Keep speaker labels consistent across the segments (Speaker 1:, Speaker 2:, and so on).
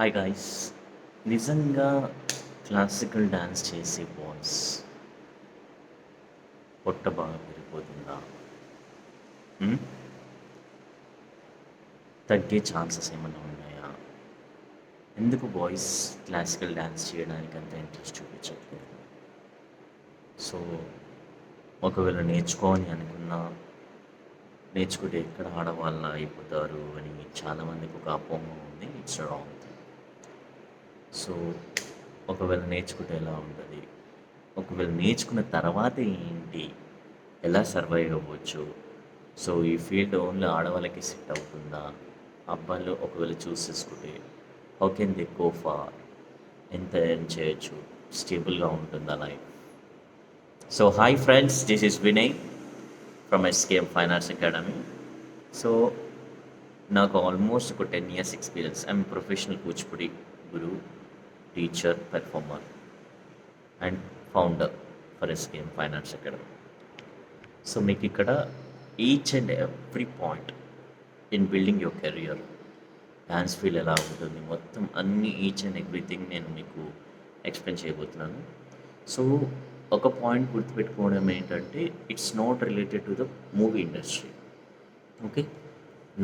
Speaker 1: Hi guys. నిజంగా classical dance చేసే boys పొట్ట బాగా పెరిగిపోతుందా? హ్మ్? తగ్గే ఛాన్సెస్ ఏమన్నా ఉన్నాయా? ఎందుకు బాయ్స్ క్లాసికల్ డ్యాన్స్ చేయడానికి అంత ఇంట్రెస్ట్ చూపించట్లేదు? సో ఒకవేళ నేర్చుకోవాలి అనుకున్నా నేర్చుకుంటే ఎక్కడ ఆడవాళ్ళ అయిపోతారు అని చాలామందికి ఒక అపోహ ఉంది. It's wrong. సో ఒకవేళ నేర్చుకుంటే ఎలా ఉంటుంది, ఒకవేళ నేర్చుకున్న తర్వాత ఏంటి, ఎలా సర్వైవ్ అవ్వచ్చు, సో ఈ ఫీల్డ్ ఓన్లీ ఆడవాళ్ళకి సెట్ అవుతుందా, అబ్బాయిలు ఒకవేళ చూస్ చేసుకుంటే how can the go far, ఎంత ఎర్న్ చేయొచ్చు, స్టేబుల్గా ఉంటుందా life. So hi friends, this is Vinay from SKM fine arts academy. So నాకు ఆల్మోస్ట్ ఒక 10 years experience. I'm professional Kuchipudi guru, teacher, performer and founder for SKM fine arts academy. So మీకు ఇక్కడ each and every point in building your career, dance feel ఎలా ఉంటుంది, మొత్తం అన్ని each and everything నేను మీకు ఎక్స్ప్లెయిన్ చేయబోతున్నాను. సో ఒక పాయింట్ గుర్తుపెట్టుకోవడం ఏంటంటే, it's not related to the movie industry. Okay,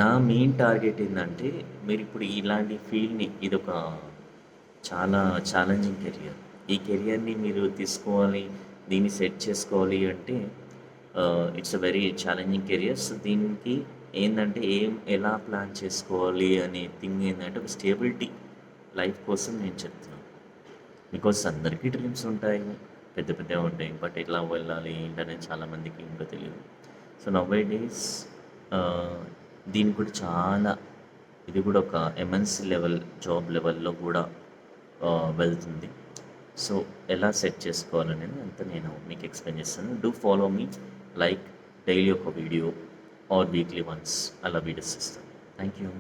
Speaker 1: నా మెయిన్ టార్గెట్ ఏంటంటే, మీరు ఇప్పుడు ఇలాంటి ఫీల్డ్ని, ఇదొక చాలా ఛాలెంజింగ్ కెరియర్. ఈ కెరియర్ని మీరు తీసుకోవాలి, దీన్ని సెట్ చేసుకోవాలి అంటే it's a very challenging career. So దీనికి ఏంటంటే ఎలా ప్లాన్ చేసుకోవాలి అనే థింగ్ ఏంటంటే, ఒక స్టేబిలిటీ లైఫ్ కోసం నేను చెప్తున్నాను. బికాస్ అందరికీ డ్రీమ్స్ ఉంటాయి, పెద్ద పెద్దగా ఉంటాయి, బట్ ఎలా వెళ్ళాలి ఏంటనేది చాలామందికి ఇంకా తెలియదు. సో నవ్ డేస్ దీని కూడా చాలా, ఇది కూడా ఒక ఎంఎన్సీ లెవెల్ జాబ్ లెవెల్లో కూడా వెళ్తుంది. సో ఎలా సెట్ చేసుకోవాలనేది అంతా నేను మీకు ఎక్స్ప్లెయిన్ చేస్తాను. Do follow me, like daily ఒక వీడియో ఆర్ వీక్లీ వన్స్ అలా వీడియోస్ ఇస్తాను. Thank you.